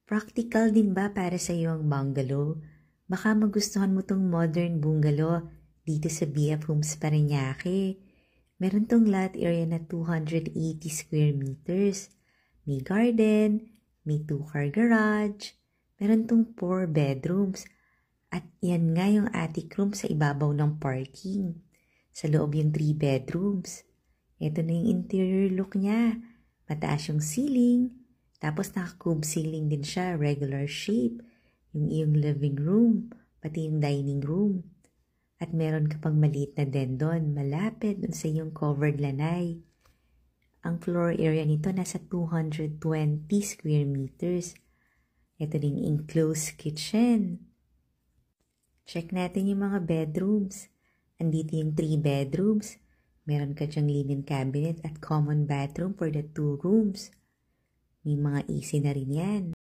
Practical din ba para sa iyo ang bungalow? Baka magustuhan mo tong modern bungalow dito sa BF Homes Parañaque. Meron tong lot area na 280 square meters. May garden, may 2-car garage, meron tong 4 bedrooms. At yan nga yung attic room sa ibabaw ng parking. Sa loob yung 3 bedrooms. Ito na yung interior look niya. Mataas yung ceiling. Tapos naka-cube ceiling din siya, regular shape. Yung iyong living room, pati yung dining room. At meron ka pang maliit na den doon, malapit dun sa iyong covered lanay. Ang floor area nito nasa 220 square meters. Ito din enclosed kitchen. Check natin yung mga bedrooms. Andito yung 3 bedrooms. Meron ka dyang linen cabinet at common bathroom for the 2 rooms. May mga AC na rin yan.